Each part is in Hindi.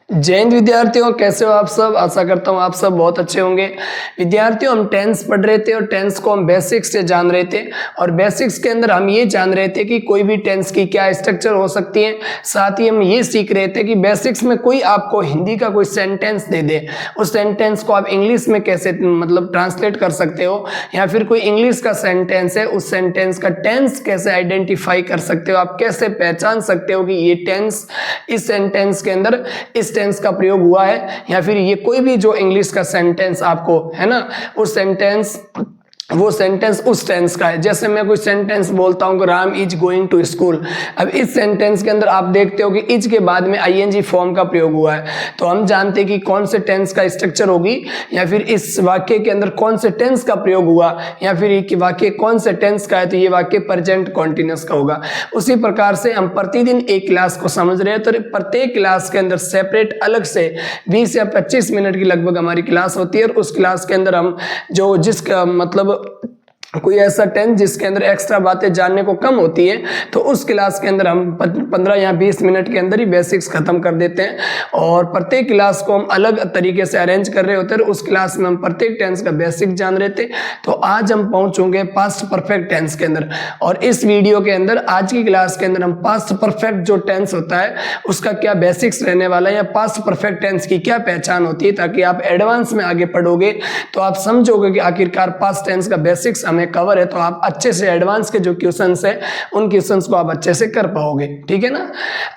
जय हिंद विद्यार्थियों, कैसे हो आप सब। आशा करता हूँ आप सब बहुत अच्छे होंगे। विद्यार्थियों, हम टेंस पढ़ रहे थे और टेंस को हम बेसिक्स से जान रहे थे और बेसिक्स के अंदर हम ये जान रहे थे कि कोई भी टेंस की क्या स्ट्रक्चर हो सकती है। साथ ही हम ये सीख रहे थे कि बेसिक्स में कोई आपको हिंदी का कोई सेंटेंस दे दे, उस सेंटेंस को आप इंग्लिश में कैसे मतलब ट्रांसलेट कर सकते हो, या फिर कोई इंग्लिश का सेंटेंस है, उस सेंटेंस का टेंस कैसे आइडेंटिफाई कर सकते हो, आप कैसे पहचान सकते हो कि ये टेंस इस सेंटेंस के अंदर इस टेंस का प्रयोग हुआ है, या फिर ये कोई भी जो इंग्लिश का सेंटेंस आपको है ना, उस सेंटेंस वो सेंटेंस उस टेंस का है। जैसे मैं कोई सेंटेंस बोलता हूँ Ram is going to school, अब इस सेंटेंस के अंदर आप देखते हो कि इज के बाद में आईएनजी फॉर्म का प्रयोग हुआ है, तो हम जानते हैं कि कौन से टेंस का स्ट्रक्चर होगी, या फिर इस वाक्य के अंदर कौन से टेंस का प्रयोग हुआ, या फिर ये वाक्य कौन से टेंस का है, तो ये वाक्य प्रेजेंट कॉन्टिन्यूअस का होगा। उसी प्रकार से हम प्रतिदिन एक क्लास को समझ रहे हैं, तो प्रत्येक क्लास के अंदर सेपरेट अलग से 20 या 25 मिनट की लगभग हमारी क्लास होती है, और उस क्लास के अंदर हम जो जिसका मतलब कोई ऐसा टेंस जिसके अंदर एक्स्ट्रा बातें जानने को कम होती है, तो उस क्लास के अंदर हम 15 या 20 मिनट के अंदर ही बेसिक्स खत्म कर देते हैं। और प्रत्येक क्लास को हम अलग तरीके से अरेंज कर रहे होते हैं, उस क्लास में हम प्रत्येक टेंस का बेसिक जान रहे थे। तो आज हम पहुंचोगे पास्ट परफेक्ट टेंस के अंदर, और इस वीडियो के अंदर आज की क्लास के अंदर हम पास्ट परफेक्ट जो टेंस होता है उसका क्या बेसिक्स रहने वाला है, या पास्ट परफेक्ट टेंस की क्या पहचान होती है, ताकि आप एडवांस में आगे पढ़ोगे तो आप समझोगे कि आखिरकार पास्ट टेंस का बेसिक्स हमें कवर है, तो आप अच्छे से एडवांस के जो क्वेश्चंस है उन क्वेश्चंस को आप अच्छे से कर पाओगे। ठीक है ना।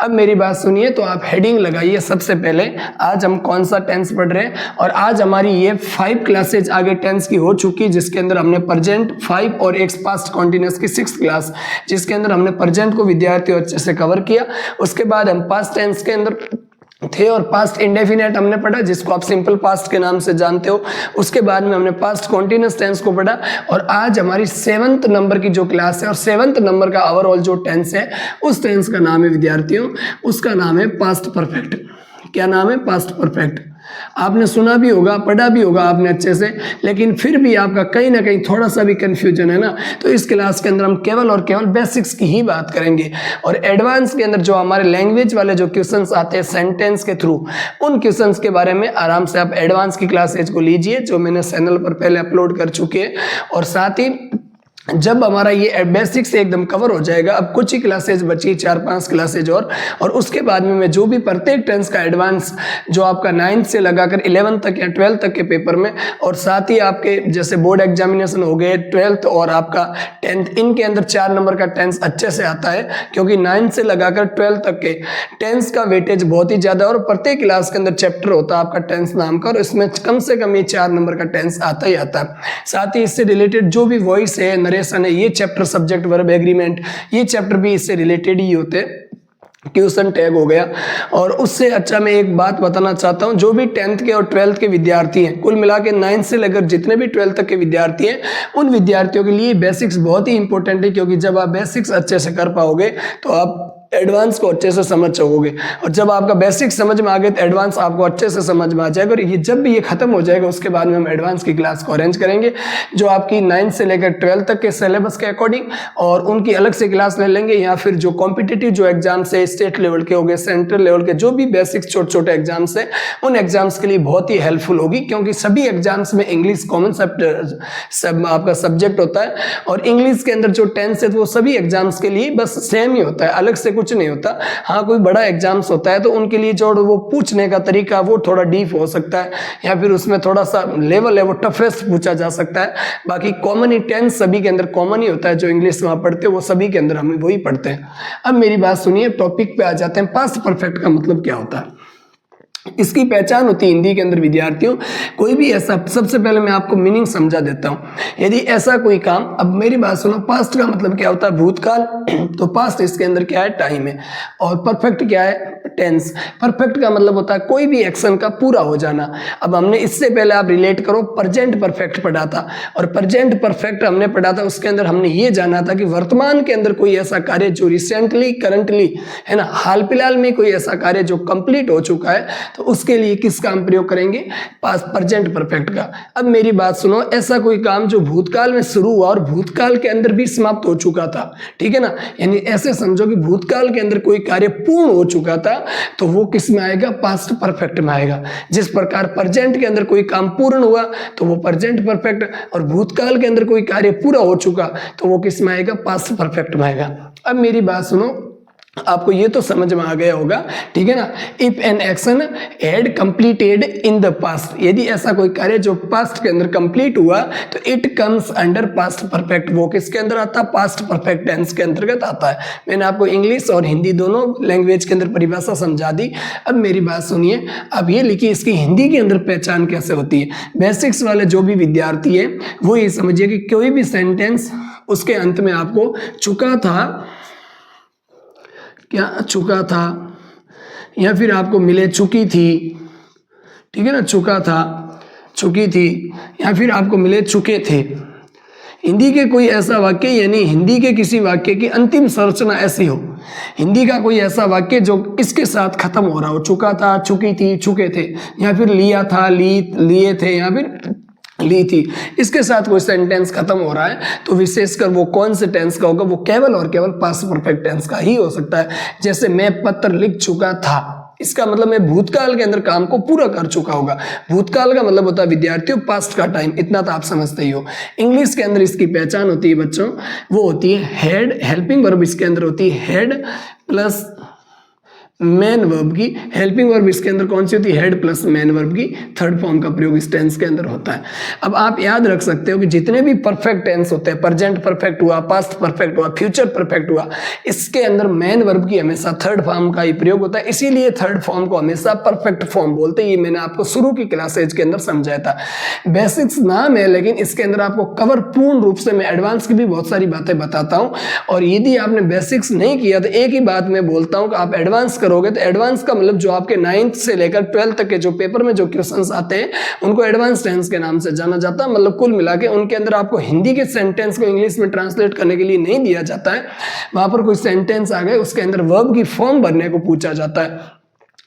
अब मेरी बात सुनिए, तो आप हेडिंग लगाइए। सबसे पहले आज हम कौन सा टेंस पढ़ रहे हैं, और आज हमारी ये 5 क्लासेज आगे टेंस की हो चुकी, जिसके अंदर हमने प्रेजेंट 5 और एक पास्ट कॉन्टिन्यूअस की 6th क्लास, जिसके अंदर हमने प्रेजेंट को विद्यार्थियों अच्छे से कवर किया। उसके बाद हम पास्ट टेंस के अंदर थे और पास्ट इंडेफिनेट हमने पढ़ा, जिसको आप सिंपल पास्ट के नाम से जानते हो। उसके बाद में हमने पास्ट कॉन्टिन्यूअस टेंस को पढ़ा, और आज हमारी 7th नंबर की जो क्लास है और 7th नंबर का ओवरऑल जो टेंस है, उस टेंस का नाम है विद्यार्थियों, उसका नाम है पास्ट परफेक्ट। क्या नाम है? Past perfect. आपने सुना भी होगा, पढ़ा भी होगा आपने अच्छे से, लेकिन फिर भी आपका कहीं ना कहीं थोड़ा सा भी कंफ्यूजन है ना, तो इस क्लास के अंदर हम केवल और केवल बेसिक्स की ही बात करेंगे, और एडवांस के अंदर जो हमारे लैंग्वेज वाले जो क्वेश्चंस आते हैं सेंटेंस के थ्रू, उन क्वेश्चंस के बारे में आराम से आप एडवांस की क्लासेज को लीजिए, जो मैंने चैनल पर पहले अपलोड कर चुके हैं। और साथ ही जब हमारा ये बेसिक्स एकदम कवर हो जाएगा, अब कुछ ही क्लासेज बची, 4-5 क्लासेज और उसके बाद में मैं जो भी प्रत्येक टेंस का एडवांस जो आपका 9th से लगाकर 11th तक या 12th तक के पेपर में, और साथ ही आपके जैसे बोर्ड एग्जामिनेशन हो गए 12th और आपका 10th, इनके अंदर 4 नंबर का टेंस अच्छे से आता है, क्योंकि 9th से लगाकर 12th तक के टेंस का वेटेज बहुत ही ज्यादा है, और प्रत्येक क्लास के अंदर चैप्टर होता है आपका टेंस नाम का, और इसमें कम से कम ये 4 नंबर का टेंस आता ही आता है। साथ ही इससे रिलेटेड जो भी वॉइस है, है, ये चैप्टर सब्जेक्ट वर्ब एग्रीमेंट, ये चैप्टर भी इससे रिलेटेड ही होते हैं। क्वेश्चन टैग हो गया। और उससे अच्छा मैं एक बात बताना चाहता हूं, जो भी 10th के और 12th के विद्यार्थी हैं, कुल मिला के 9th से लेकर जितने भी 12th तक के विद्यार्थी हैं, उन विद्यार्थियों के लिए बेसिक्स बहुत ही इंपॉर्टेंट है, क्योंकि जब आप बेसिक्स अच्छे से कर पाओगे तो आप एडवांस को अच्छे से समझ सकोगे, और जब आपका बेसिक समझ में आ गए तो एडवांस आपको अच्छे से समझ में आ जाएगा। और ये जब भी ये खत्म हो जाएगा, उसके बाद में हम एडवांस की क्लास को अरेंज करेंगे, जो आपकी 9th से लेकर 12th तक के सिलेबस के अकॉर्डिंग, और उनकी अलग से क्लास ले लेंगे, या फिर जो कॉम्पिटिटिव जो एग्जाम्स है, स्टेट लेवल के हो गए, सेंट्रल लेवल के जो भी बेसिक्स छोटे छोटे एग्जाम्स है, उन एग्जाम्स के लिए बहुत ही हेल्पफुल होगी, क्योंकि सभी एग्जाम्स में इंग्लिश कॉमन सब आपका सब्जेक्ट होता है, और इंग्लिश के अंदर जो टेंस है वो सभी एग्जाम्स के लिए बस सेम ही होता है, अलग से कुछ नहीं होता। हाँ, कोई बड़ा एग्जाम्स होता है तो उनके लिए जो वो पूछने का तरीका वो थोड़ा डीप हो सकता है, या फिर उसमें थोड़ा सा लेवल है वो टफेस्ट पूछा जा सकता है। बाकी कॉमन ही टेंस सभी के अंदर कॉमन ही होता है, जो इंग्लिश वहां पढ़ते हैं वो सभी के अंदर हम वही पढ़ते हैं। अब मेरी बात सुनिए, टॉपिक पे आ जाते हैं। पास्ट परफेक्ट का मतलब क्या होता है, इसकी पहचान होती है हिंदी के अंदर विद्यार्थियों। कोई भी ऐसा, सबसे पहले मैं आपको मीनिंग समझा देता हूं। यदि ऐसा कोई काम, अब मेरी बात सुनो, पास्ट का मतलब क्या होता है? भूतकाल। तो पास्ट इसके अंदर क्या है? टाइम है। और परफेक्ट क्या है? टेंस। परफेक्ट का मतलब होता है कोई भी एक्शन का पूरा हो जाना। अब हमने इससे पहले आप रिलेट करो, प्रेजेंट परफेक्ट पढ़ा था, और प्रेजेंट परफेक्ट हमने पढ़ा था, उसके अंदर हमने ये जाना था कि वर्तमान के अंदर कोई ऐसा कार्य जो रिसेंटली, करंटली है ना, हाल फिलहाल में कोई ऐसा कार्य जो कंप्लीट हो चुका है, तो उसके लिए किसका हम प्रयोग करेंगे, पास्ट प्रेजेंट परफेक्ट का। अब मेरी बात सुनो, ऐसा कोई काम जो भूतकाल में शुरू हुआ और भूतकाल के अंदर भी समाप्त हो चुका था, ठीक है ना, यानी ऐसे समझो कि भूतकाल के अंदर कोई कार्य पूर्ण हो चुका था तो वो किस में आएगा, पास्ट परफेक्ट में आएगा। जिस प्रकार प्रेजेंट के अंदर कोई काम पूर्ण हुआ तो वो प्रेजेंट परफेक्ट, और भूतकाल के अंदर कोई कार्य पूरा हो चुका तो वो किस में आएगा, पास्ट परफेक्ट में आएगा। अब मेरी बात सुनो, आपको ये तो समझ में आ गया होगा, ठीक है ना। If an action had completed in the past, यदि ऐसा कोई कार्य जो पास्ट के अंदर कंप्लीट हुआ तो it comes under past perfect, वो किसके अंदर आता है, पास्ट परफेक्ट टेंस के अंतर्गत आता है। मैंने आपको इंग्लिश और हिंदी दोनों लैंग्वेज के अंदर परिभाषा समझा दी। अब मेरी बात सुनिए, अब ये लिखिए इसकी हिंदी के अंदर पहचान कैसे होती है। बेसिक्स वाले जो भी विद्यार्थी है वो ये समझिए कि कोई भी सेंटेंस उसके अंत में आपको चुका था, क्या चुका था, या फिर आपको मिले चुकी थी, ठीक है ना, चुका था, चुकी थी, या फिर आपको मिले चुके थे। हिंदी के कोई ऐसा वाक्य, यानी हिंदी के किसी वाक्य की अंतिम संरचना ऐसी हो, हिंदी का कोई ऐसा वाक्य जो इसके साथ खत्म हो रहा हो, चुका था, चुकी थी, चुके थे, या फिर लिया था, लिए थे, या फिर ली थी, इसके साथ कोई सेंटेंस खत्म हो रहा है तो विशेषकर वो कौन से टेंस का होगा, वो केवल और केवल पास्ट परफेक्ट टेंस का ही हो सकता है। जैसे मैं पत्र लिख चुका था, इसका मतलब मैं भूतकाल के अंदर काम को पूरा कर चुका होगा। भूतकाल का मतलब होता है विद्यार्थियों पास्ट का टाइम, इतना तो आप समझते ही हो। इंग्लिश के अंदर इसकी पहचान होती है बच्चों, वो होती है हेड, हेल्पिंग वर्ब इसके अंदर होती है हेड प्लस मेन वर्ब की। हेल्पिंग वर्ब इसके अंदर कौन सी होती है, हेड प्लस मेन वर्ब की थर्ड फॉर्म का प्रयोग इस टेंस के अंदर होता है। अब आप याद रख सकते हो कि जितने भी परफेक्ट टेंस होते हैं, प्रेजेंट परफेक्ट हुआ, पास्ट परफेक्ट हुआ, फ्यूचर परफेक्ट हुआ, इसके अंदर मेन वर्ब की हमेशा थर्ड फॉर्म का ही प्रयोग होता है। इसीलिए थर्ड फॉर्म को हमेशा परफेक्ट फॉर्म बोलते हैं। ये मैंने आपको शुरू की क्लासेज के अंदर समझाया था। बेसिक्स नाम है लेकिन इसके अंदर आपको कवर पूर्ण रूप से, मैं एडवांस की भी बहुत सारी बातें बताता हूँ, और यदि आपने बेसिक्स नहीं किया तो एक ही बात मैं बोलता हूँ कि आप एडवांस करोगे तो एडवांस का मतलब जो आपके 9th से लेकर 12th तक के जो पेपर में जो क्वेश्चंस आते हैं उनको एडवांस टेंस के नाम से जाना जाता है। मतलब कुल मिला के उनके अंदर आपको हिंदी के सेंटेंस को इंग्लिश में ट्रांसलेट करने के लिए नहीं दिया जाता है, वहां पर कोई सेंटेंस आ गए उसके अंदर वर्ब की फॉर्म भरने को पूछा जाता है।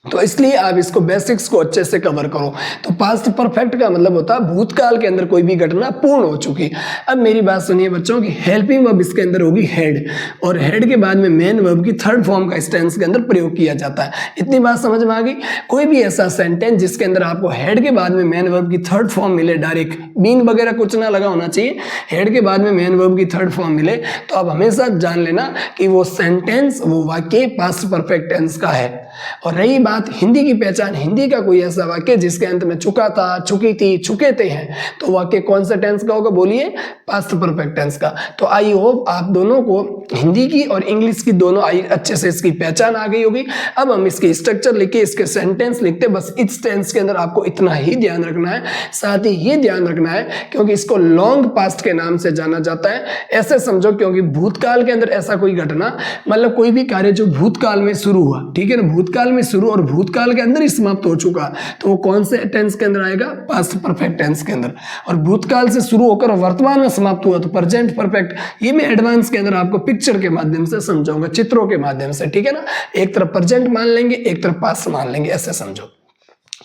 तो इसलिए आप इसको बेसिक्स को अच्छे से कवर करो। तो पास्ट परफेक्ट का मतलब होता है भूतकाल के अंदर कोई भी घटना पूर्ण हो चुकी। अब मेरी बात सुनिए बच्चों की हेल्पिंग वर्ब इसके अंदर होगी हेड, और हेड के बाद में मेन वर्ब की थर्ड फॉर्म का इस टेंस के अंदर प्रयोग किया जाता है। इतनी बात समझ में आ गई। कोई भी ऐसा सेंटेंस जिसके अंदर आपको हेड के बाद में मेन वर्ब की थर्ड फॉर्म मिले, डायरेक्ट बीन वगैरह कुछ ना लगा होना चाहिए, हेड के बाद में मेन वर्ब की थर्ड फॉर्म मिले, तो आप हमेशा जान लेना कि वो सेंटेंस, वो वाक्य पास्ट परफेक्ट टेंस का है। और रही बात हिंदी की पहचान, हिंदी का कोई ऐसा वाक्य जिसके अंत में चुका था, चुकी थी, चुके थे हैं, तो वाक्य कौन सा टेंस का होगा, बोलिए पास्ट परफेक्ट टेंस का। तो आई होप आप दोनों को हिंदी की और इंग्लिश की दोनों अच्छे से इसकी पहचान आ गई होगी। अब हम इसकी स्ट्रक्चर लिखे, इसके सेंटेंस लिखते, बस इस टेंस के अंदर आपको इतना ही ध्यान रखना है। साथ ही ये ध्यान रखना है क्योंकि इसको लॉन्ग पास्ट के नाम से जाना जाता है। ऐसे समझो क्योंकि भूतकाल के अंदर ऐसा कोई घटना, मतलब कोई भी कार्य जो भूतकाल में शुरू हुआ, ठीक है ना, भूतकाल में शुरू और भूतकाल के अंदर ही समाप्त हो चुका, तो वो कौन से टेंस के अंदर आएगा, पास्ट परफेक्ट टेंस के अंदर। और भूतकाल से शुरू होकर वर्तमान में समाप्त हुआ तो प्रेजेंट परफेक्ट। ये मैं एडवांस के अंदर आपको पिक्चर के माध्यम से समझाऊंगा, चित्रों के माध्यम से, ठीक है ना। एक तरफ प्रेजेंट मान लेंगे, एक तरफ पास्ट मान लेंगे, ऐसे समझो।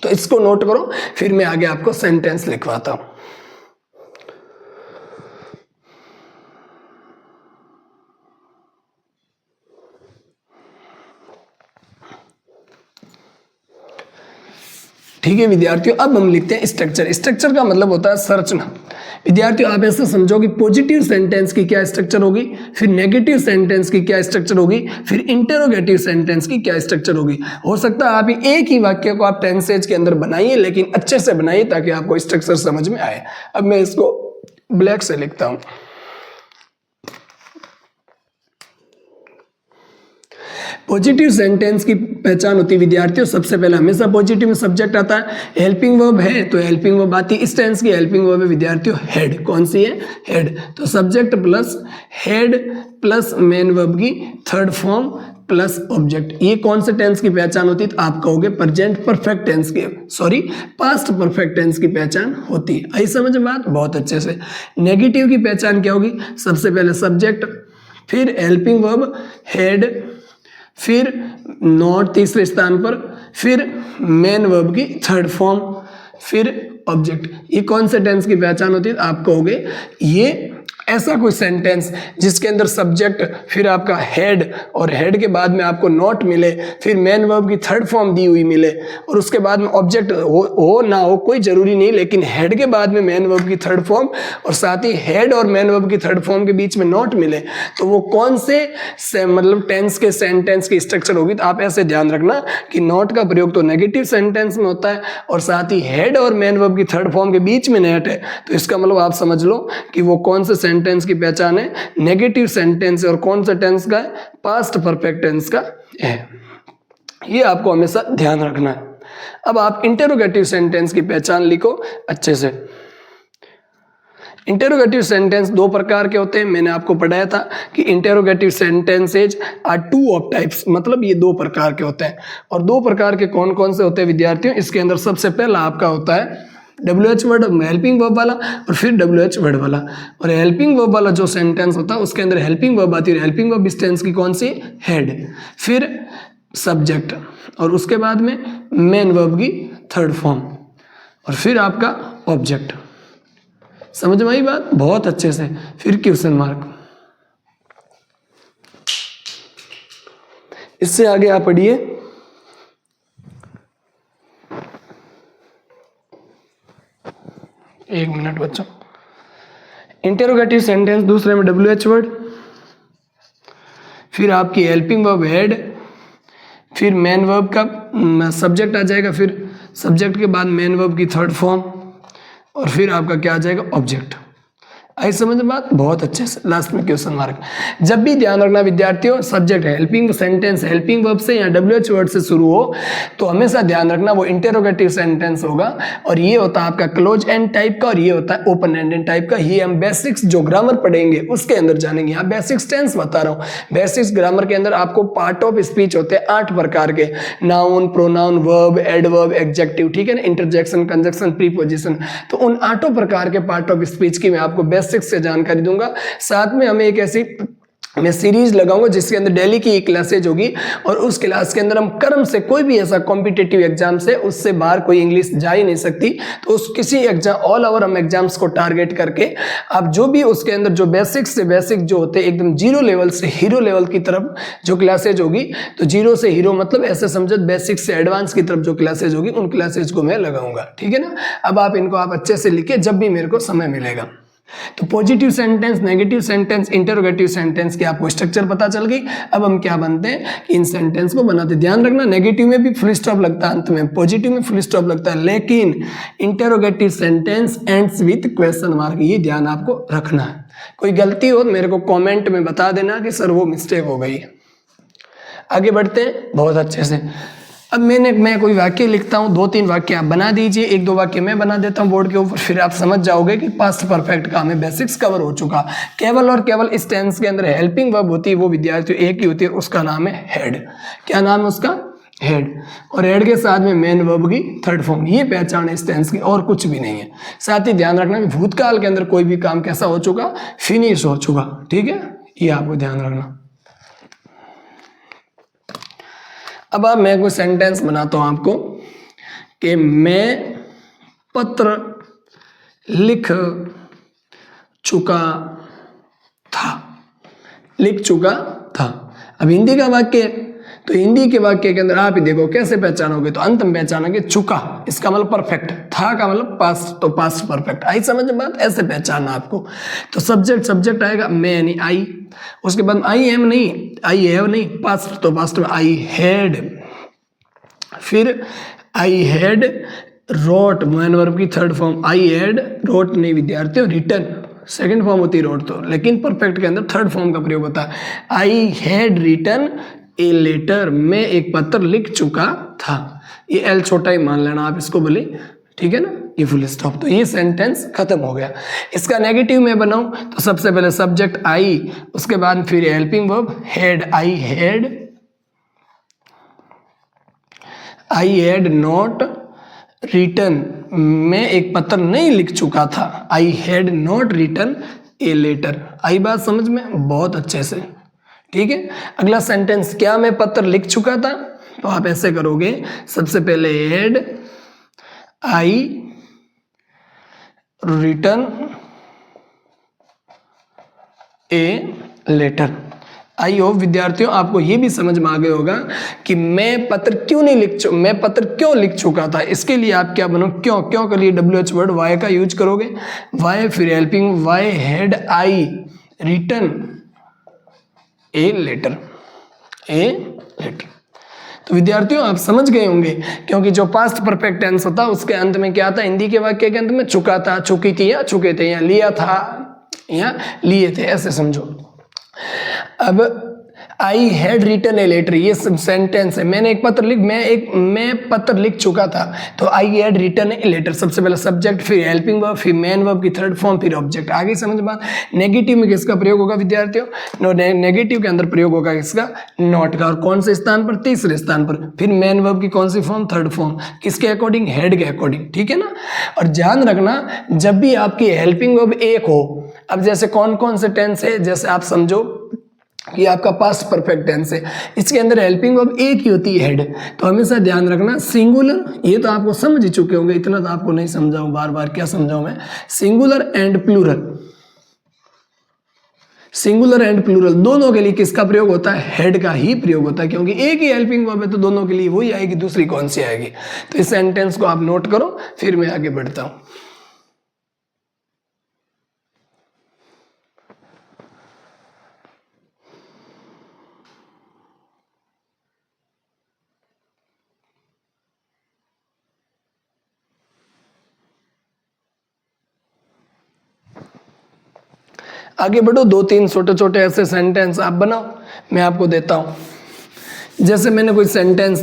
तो इसको नोट करो, फिर मैं आगे आपको सेंटेंस लिखवाता हूं। ठीक है विद्यार्थियों, अब हम लिखते हैं स्ट्रक्चर। स्ट्रक्चर का मतलब होता है संरचना। विद्यार्थियों आप ऐसे समझो कि पॉजिटिव सेंटेंस की क्या स्ट्रक्चर होगी, फिर नेगेटिव सेंटेंस की क्या स्ट्रक्चर होगी, फिर इंटरोगेटिव सेंटेंस की क्या स्ट्रक्चर होगी। हो सकता है आप एक ही वाक्य को आप टेंसेज के अंदर बनाइए, लेकिन अच्छे से बनाइए ताकि आपको स्ट्रक्चर समझ में आए। अब मैं इसको ब्लैक से लिखता हूं। पॉजिटिव सेंटेंस की पहचान होती है विद्यार्थियों, सबसे पहले हमेशा पॉजिटिव में सब्जेक्ट आता है। हेल्पिंग वर्ब है तो हेल्पिंग वर्ब आती है। इस टेंस की हेल्पिंग वर्ब है विद्यार्थियों हेड। कौन सी है, हेड। तो subject plus head plus main verb की थर्ड फॉर्म प्लस ऑब्जेक्ट। ये कौन से टेंस की पहचान होती है, तो आप कहोगे प्रेजेंट परफेक्ट टेंस की, सॉरी पास्ट परफेक्ट टेंस की पहचान होती है। आई समझ में बात, बहुत अच्छे से। नेगेटिव की पहचान क्या होगी, सबसे पहले सब्जेक्ट, फिर हेल्पिंग वर्ब हेड, फिर नॉट तीसरे स्थान पर, फिर मेन वर्ब की थर्ड फॉर्म, फिर ऑब्जेक्ट। ये कौन से टेंस की पहचान होती है? आप कहोगे ये ऐसा कोई सेंटेंस जिसके अंदर सब्जेक्ट, फिर आपका हेड, और हेड के बाद में आपको नॉट मिले, फिर मेन वर्ब की थर्ड फॉर्म दी हुई मिले, और उसके बाद में ऑब्जेक्ट हो ना हो कोई जरूरी नहीं, लेकिन हेड के बाद में मेन वर्ब की थर्ड फॉर्म और साथ ही हेड और मेन वर्ब की थर्ड फॉर्म के बीच में नॉट मिले, तो वो कौन से मतलब टेंस के सेंटेंस की स्ट्रक्चर होगी? तो आप ऐसे ध्यान रखना कि नॉट का प्रयोग तो नेगेटिव सेंटेंस में होता है और साथ ही हेड और मेन वर्ब की थर्ड फॉर्म के बीच में नॉट है, तो इसका मतलब आप समझ लो कि वो कौन से सेंटेंस की पहचान है? नेगेटिव सेंटेंस है। और कौन सा टेंस का है? पास्ट परफेक्ट टेंस का है। ये आपको हमेशा ध्यान रखना है। अब आप इंटेरोगेटिव सेंटेंस की पहचान लिखो अच्छे से। इंटेरोगेटिव सेंटेंस दो प्रकार के होते हैं। मैंने आपको पढ़ाया था कि interrogative sentences are two of types, मतलब ये दो प्रकार के होते हैं। और दो प्रकार के कौन कौन से होते हैं विद्यार्थियों? इसके अंदर सबसे पहला आपका होता है WH वर्ड, हेल्पिंग वर्ब वाला, और फिर WH वर्ड वाला। और हेल्पिंग वर्ब वाला जो सेंटेंस होता है उसके अंदर हेल्पिंग वर्ब आती है। हेल्पिंग वर्ब इस टेंस की कौन सी? हेड, फिर सब्जेक्ट, और उसके बाद में मेन वर्ब की थर्ड फॉर्म, और फिर आपका ऑब्जेक्ट। समझ में आई बात? बहुत अच्छे से। फिर क्वेश्चन मार्क। इससे आगे आप पढ़िए। एक मिनट बच्चों। इंटेरोगेटिव सेंटेंस दूसरे में WH वर्ड, फिर आपकी हेल्पिंग वर्ब हेड, फिर मेन वर्ब का सब्जेक्ट आ जाएगा, फिर सब्जेक्ट के बाद मेन वर्ब की थर्ड फॉर्म, और फिर आपका क्या आ जाएगा? ऑब्जेक्ट। आई समझ में बात? बहुत अच्छे से। लास्ट में क्वेश्चन मार्क। जब भी ध्यान रखना विद्यार्थियों, subject helping sentence helping verb से या WH वर्ड से शुरू हो तो हमेशा ध्यान रखना वो इंटेरोगेटिव सेंटेंस होगा। और ये होता है आपका क्लोज एंड टाइप का, और ये होता है ओपन एंडेड टाइप का। ये हम बेसिक्स जो ग्रामर पढ़ेंगे उसके अंदर जानेंगे। यहाँ बेसिक्स टेंस बता रहा हूँ। बेसिक्स ग्रामर के अंदर आपको पार्ट ऑफ स्पीच होते हैं 8 प्रकार के, noun, pronoun, verb, adverb, adjective, ठीक है ना, इंटरजेक्शन, कंजक्शन, प्रीपोजिशन। तो उन 8 प्रकार के पार्ट ऑफ स्पीच की मैं आपको बेसिक्स से जानकारी दूंगा। साथ में हमें एक ऐसी मैं सीरीज लगाऊंगा जिसके अंदर डेली की एक क्लासेज होगी, और उस क्लास के अंदर हम कर्म से कोई भी ऐसा कॉम्पिटिटिव एग्जाम से उससे बाहर कोई इंग्लिश जा ही नहीं सकती, तो उस किसी एग्जाम ऑल ओवर हम एग्जाम्स को टारगेट करके आप जो भी उसके अंदर जो बेसिक से बेसिक जो होते हैं एकदम जीरो लेवल से हीरो लेवल की तरफ जो क्लासेज होगी, तो जीरो से हीरो मतलब ऐसे समझो बेसिक से एडवांस की तरफ जो क्लासेज होगी उन क्लासेज को मैं लगाऊंगा, ठीक है ना। अब आप इनको आप अच्छे से लिखे जब भी मेरे को समय मिलेगा। तो positive sentence, negative sentence, interrogative sentence की आपको स्ट्रक्चर पता चल गई। अब हम क्या बनते हैं कि इन सेंटेंस को बनाते। ध्यान रखना नेगेटिव में भी फुल स्टॉप लगता है अंत में, पॉजिटिव में फुल स्टॉप लगता है, लेकिन interrogative sentence ends with question mark, ये ध्यान आपको रखना है। कोई गलती हो तो मेरे को कॉमेंट में बता देना कि सर वो मिस्टेक हो गई। आगे बढ़ते हैं बहुत अच्छे से। अब मैं कोई वाक्य लिखता हूँ, 2-3 वाक्य आप बना दीजिए, 1-2 वाक्य मैं बना देता हूँ बोर्ड के ऊपर, फिर आप समझ जाओगे कि पास्ट परफेक्ट का हमें बेसिक्स कवर हो चुका। केवल और केवल इस टेंस के अंदर हेल्पिंग वर्ब होती है, वो विद्यार्थियों एक ही होती है, उसका नाम है हेड। क्या नाम है उसका? हेड। और हेड के साथ में मेन वर्ब की थर्ड फॉर्म, ये पहचान है इस टेंस की, और कुछ भी नहीं है। साथ ही ध्यान रखना कि भूतकाल के अंदर कोई भी काम कैसा हो चुका? फिनिश हो चुका, ठीक है, ये आपको ध्यान रखना। अब मैं कोई सेंटेंस बनाता हूं आपको कि मैं पत्र लिख चुका था, लिख चुका था। अब हिंदी का वाक्य, तो हिंदी के वाक्य के अंदर आप ही देखो कैसे पहचानोगे, तो अंत में पहचानोगे चुका, इसका मतलब परफेक्ट, था का मतलब पास्ट, तो पास्ट परफेक्ट। आई समझ में बात? ऐसे पहचानना आपको। तो सब्जेक्ट आएगा मैं नहीं आई, उसके बाद आई एम नहीं, आई हैव नहीं, पास्ट तो पास्ट में आई हैड, फिर I had wrote, main verb की third form, I had wrote नहीं विद्यार्थियों, रिटन सेकंड फॉर्म होती है रोट तो, लेकिन परफेक्ट के अंदर थर्ड फॉर्म का प्रयोग होता है। I had written a letter, मैं एक पत्र लिख चुका था। ये एल छोटा ही मान लेना आप इसको भले, ठीक है ना, ये फुल स्टॉप। तो ये सेंटेंस खत्म हो गया। इसका नेगेटिव में बनाऊं तो सबसे पहले सब्जेक्ट आई, उसके बाद फिर helping verb had, I had not written, मैं एक पत्र नहीं लिख चुका था। I had not written a letter. आई बात समझ में? बहुत अच्छे से, ठीक है। अगला सेंटेंस, क्या मैं पत्र लिख चुका था? तो आप ऐसे करोगे, सबसे पहले had I written a letter. I hope विद्यार्थियों आपको ये भी समझ में आ गया होगा कि मैं पत्र क्यों लिख चुका था। इसके लिए आप क्या बनो, क्यों के लिए WH वर्ड वाई का यूज करोगे, वाई फिर helping, why had I written a letter, तो विद्यार्थियों आप समझ गए होंगे, क्योंकि जो पास्ट परफेक्ट टेंस होता है उसके अंत में क्या आता है, हिंदी के वाक्य के अंत में चुका था, चुकी थी या चुके थे, या लिया था या लिए थे, ऐसे समझो। अब I had written a letter, ये सब सेंटेंस है, मैं पत्र लिख चुका था, तो I had written a letter, सबसे पहले सब्जेक्ट, फिर हेल्पिंग वर्ब, फिर मेन वर्ब की थर्ड फॉर्म, फिर ऑब्जेक्ट। आगे समझ बात। नेगेटिव में किसका प्रयोग होगा विद्यार्थियों, नेगेटिव के अंदर प्रयोग होगा किसका, नॉट का, और कौन से स्थान पर, तीसरे स्थान पर। फिर मेन वर्ब की कौन सी फॉर्म, थर्ड फॉर्म, किसके अकॉर्डिंग, हेड के अकॉर्डिंग, ठीक है ना। और ध्यान रखना जब भी आपकी हेल्पिंग वर्ब एक हो, अब जैसे कौन कौन से टेंस है, जैसे आप समझो कि आपका पास्ट परफेक्ट टेंस है, इसके अंदर हेल्पिंग वर्ब एक ही होती है, हेड, तो हमेशा ध्यान रखना सिंगुलर, ये तो आपको समझ ही चुके होंगे, इतना तो आपको नहीं समझाऊं, बार बार क्या समझाऊं मैं, singular and plural, singular and plural दोनों के लिए किसका प्रयोग होता है, हेड का ही प्रयोग होता है, क्योंकि एक ही हेल्पिंग वर्ब है तो दोनों के लिए वही आएगी, दूसरी कौन सी आएगी। तो इस सेंटेंस को आप नोट करो, फिर मैं आगे बढ़ता हूं। आगे बढ़ो, 2-3 छोटे छोटे ऐसे सेंटेंस आप बनाओ, मैं आपको देता हूं। जैसे मैंने कोई सेंटेंस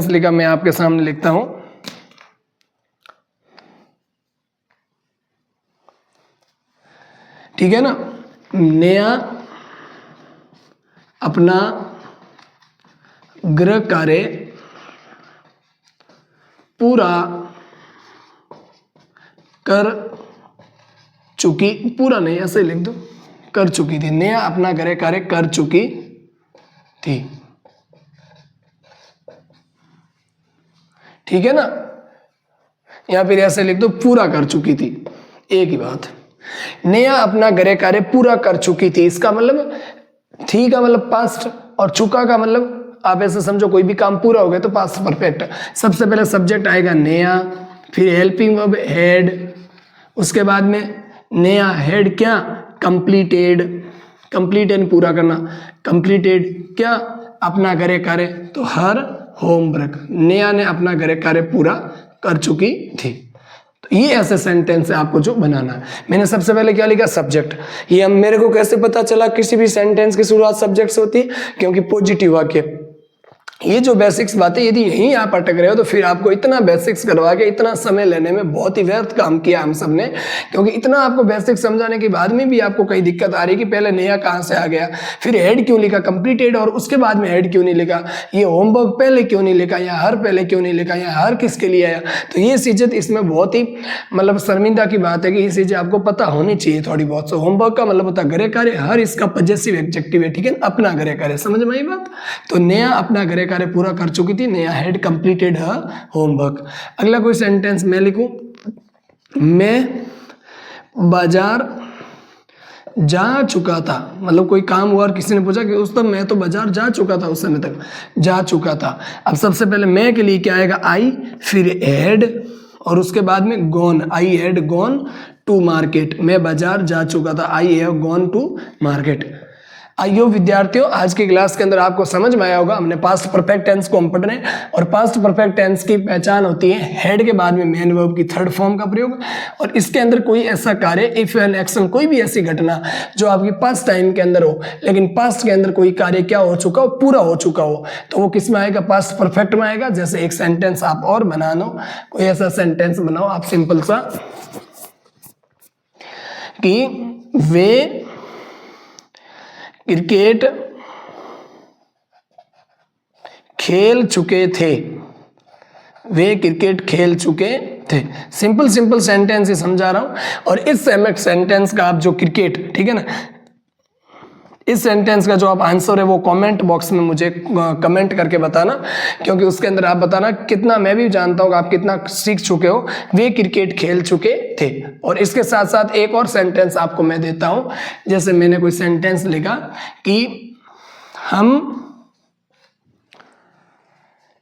लिखा, मैं आपके सामने लिखता हूं। ठीक है ना, नया अपना गृह कार्य पूरा कर चुकी, पूरा नहीं ऐसे लिख दो, कर चुकी थी, नया अपना गृह कार्य कर चुकी थी, ठीक है ना, या फिर ऐसे लिख दो पूरा कर चुकी थी, एक ही बात। नया अपना गृह कार्य पूरा कर चुकी थी, इसका मतलब थी का मतलब पास्ट, और चुका का मतलब आप ऐसे समझो कोई भी काम पूरा हो गया तो पास्ट परफेक्ट। सबसे पहले सब्जेक्ट आएगा नया, फिर हेल्पिंग वर्ब हैड, उसके बाद में नया हैड क्या, कंप्लीटेड, कंप्लीटेड पूरा करना, कंप्लीटेड क्या, अपना गृह कार्य, तो हर होमवर्क, नया ने अपना गृह कार्य पूरा कर चुकी थी। तो ये ऐसे सेंटेंस है आपको जो बनाना है। मैंने सबसे पहले क्या लिखा, सब्जेक्ट। ये मेरे को कैसे पता चला किसी भी सेंटेंस की शुरुआत सब्जेक्ट से होती है, क्योंकि पॉजिटिव वाक्य, ये जो बेसिक्स बातें यदि यहीं आप अटक रहे हो तो फिर आपको इतना बेसिक्स करवा के इतना समय लेने में बहुत ही व्यर्थ काम किया हम सब ने, क्योंकि इतना आपको बेसिक्स समझाने के बाद में भी आपको कई दिक्कत आ रही कि पहले नया कहाँ से आ गया, फिर हेड क्यों लिखा, कंप्लीटेड, और उसके बाद में हेड क्यों नहीं लिखा, ये होमवर्क पहले क्यों नहीं लिखा, या हर पहले क्यों नहीं लिखा, या हर किसके लिए आया। तो ये चीज़ें इसमें बहुत ही मतलब शर्मिंदा की बात है कि ये चीज़ें आपको पता होनी चाहिए थोड़ी बहुत। सो होमवर्क का मतलब होता है गृह कार्य, हर इसका पॉजेसिव एडजेक्टिव है, ठीक है, अपना गृह कार्य, समझ में आई बात। तो नया अपना गृह कार्य पूरा कर चुकी थी, नया हैड कंप्लीटेड हर होमवर्क। अगला कोई सेंटेंस मैं लिखूं, मैं बाजार जा चुका था, मतलब कोई काम हुआ और किसी ने पूछा कि उस तक मैं तो बाजार जा चुका था, उस समय तक जा चुका था। अब सबसे पहले मैं के लिए क्या आएगा, आई, फिर हैड, और उसके बाद में gone, I had gone to market, मैं बाजार जा चुका था, I have gone to market. आइयो विद्यार्थियों, आज की क्लास के अंदर आपको समझ में आया होगा, हमने पास्ट परफेक्ट टेंस को हम पढ़ रहे हैं, और पास्ट परफेक्ट टेंस की पहचान होती है हेड के बाद में मेन वर्ब की थर्ड फॉर्म का प्रयोग, और इसके अंदर कोई ऐसा कार्य, इफ एन एक्शन, कोई भी ऐसी घटना जो आपकी पास्ट टाइम के अंदर हो, लेकिन पास्ट के अंदर कोई कार्य क्या हो चुका हो, पूरा हो चुका हो, तो वो किस में आएगा, पास्ट परफेक्ट में आएगा। जैसे एक सेंटेंस आप और बना लो, कोई ऐसा सेंटेंस बनाओ आप सिंपल सा कि वे क्रिकेट खेल चुके थे वे क्रिकेट खेल चुके थे। सिंपल सिंपल सेंटेंस ही समझा रहा हूं, और इस सेंटेंस का आप जो क्रिकेट, ठीक है ना, इस सेंटेंस का जो आप आंसर है वो कमेंट बॉक्स में मुझे कमेंट करके बताना, क्योंकि उसके अंदर आप बताना कितना, मैं भी जानता हूँ कि आप कितना सीख चुके हो। वे क्रिकेट खेल चुके थे। और इसके साथ साथ एक और सेंटेंस आपको मैं देता हूँ, जैसे मैंने कोई सेंटेंस लिखा कि हम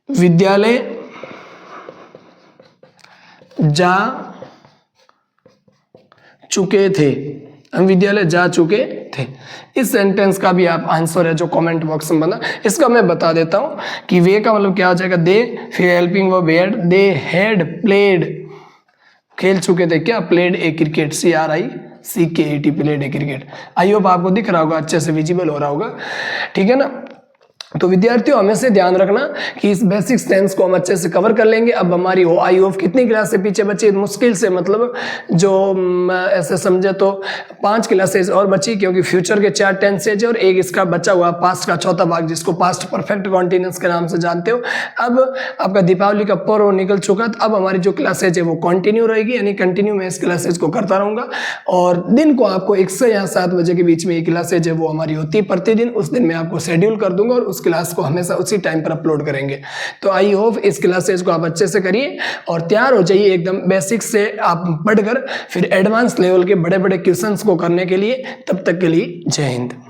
विद्यालय जा चुके थे, हम विद्यालय जा चुके थे। इस सेंटेंस का भी आप आंसर है जो कमेंट बॉक्स में बना, इसका मैं बता देता हूं कि वे का मतलब क्या हो जाएगा, दे, फिर helping verb had, they had played, खेल चुके थे क्या, played a cricket, CRICKET, played a cricket. I hope आपको दिख रहा होगा, अच्छे से विजिबल हो रहा होगा, ठीक है ना। तो विद्यार्थियों हमेशा ध्यान रखना कि इस बेसिक्स टेंस को हम अच्छे से कवर कर लेंगे। अब हमारी आई होप कितनी क्लास से पीछे बची, मुश्किल से मतलब जो ऐसे समझे तो 5 क्लासेज और बची, क्योंकि फ्यूचर के 4 टेंसेज और एक इसका बचा हुआ पास्ट का चौथा भाग, जिसको पास्ट परफेक्ट कॉन्टिन्यूअस के नाम से जानते हो। अब आपका दीपावली का पर्व निकल चुका, तो अब हमारी जो क्लासेज है वो कंटिन्यू रहेगी, यानी कंटिन्यू मैं इस क्लासेज को करता रहूंगा। और दिन को आपको 1 से या 7 बजे के बीच में ये क्लासेज है वो हमारी होती है प्रतिदिन। उस दिन मैं आपको शेड्यूल कर दूंगा और क्लास को हमेशा उसी टाइम पर अपलोड करेंगे। तो आई होप इस क्लासेज को आप अच्छे से करिए और तैयार हो जाइए एकदम बेसिक से आप पढ़कर फिर एडवांस लेवल के बड़े बड़े क्वेश्चंस को करने के लिए। तब तक के लिए जय हिंद।